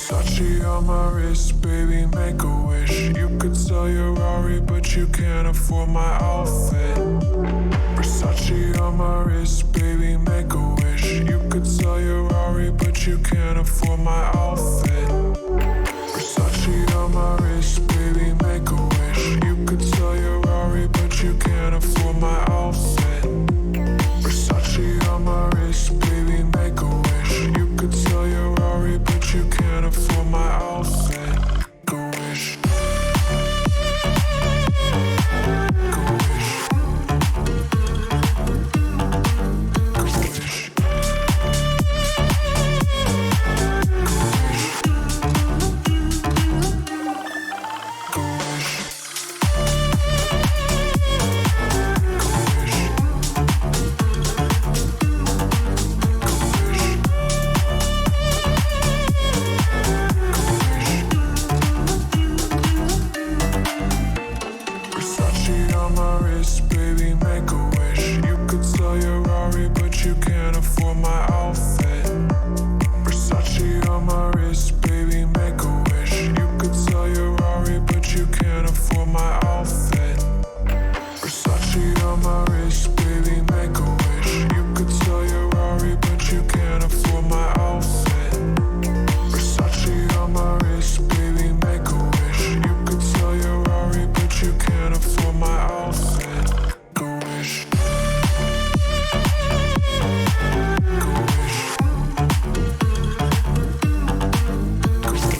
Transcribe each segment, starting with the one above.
Versace on my wrist, baby, make a wish. You could sell your Rari, but you can't afford my outfit. Versace on my wrist, baby, make a wish. You could sell your Rari, but you can't afford my outfit. Versace on my wrist, baby, make a wish. You could sell your Rari, but you can't afford my outfit. Versace on my wrist, baby, make a wish. You could sell your Rari, but you can't afford my outfit. Go wish. Go wish. Go wish. Go wish. Versace on my wrist, baby, make a wish. You could sell your Rari, but you can't afford my outfit. Versace on my wrist, baby, make a wish. You could sell your Rari, but you can't afford my outfit. Versace on my wrist, baby, make a wish. You could sell your Rari, but you can't afford my outfit. Versace on my wrist, baby, make a wish. You could sell your Rari, but you can't afford my outfit. Go wish. Go wish. Go wish.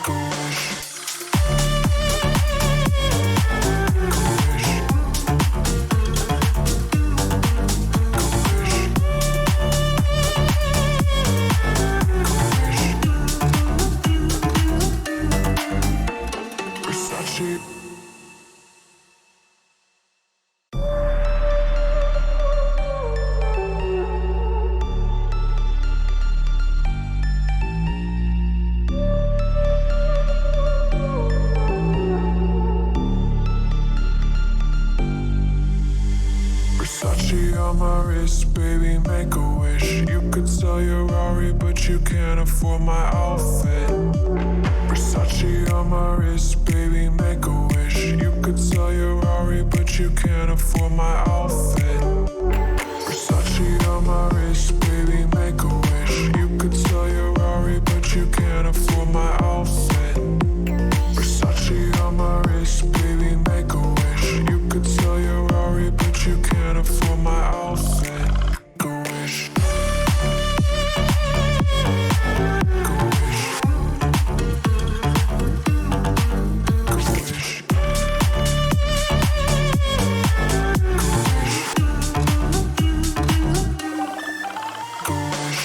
Go wish. Versace. Versace on my wrist, baby, make a wish. You could sell your Rari, but you can't afford my outfit. Versace on my wrist, baby, make a wish. You could sell your Rari, but you can't afford my outfit. Versace on my wrist, baby, make a wish. You could sell your Rari, but you can't afford my outfit. Versace on my wrist, baby, make a wish. You could sell your Rari, but you can't afford my outfit. Go wish. Go wish. Go wish. Go wish.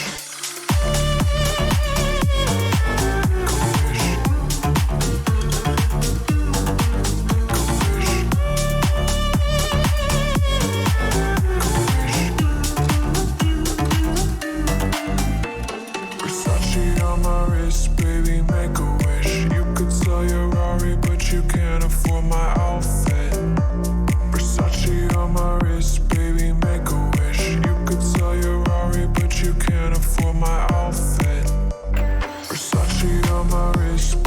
Versace on my wrist, baby, make a wish. You could sell your Rari, but you can't afford my outfit. Versace on my wrist, baby, make a wish. You could sell your Rari, but you can't afford my outfit. Versace on my wrist,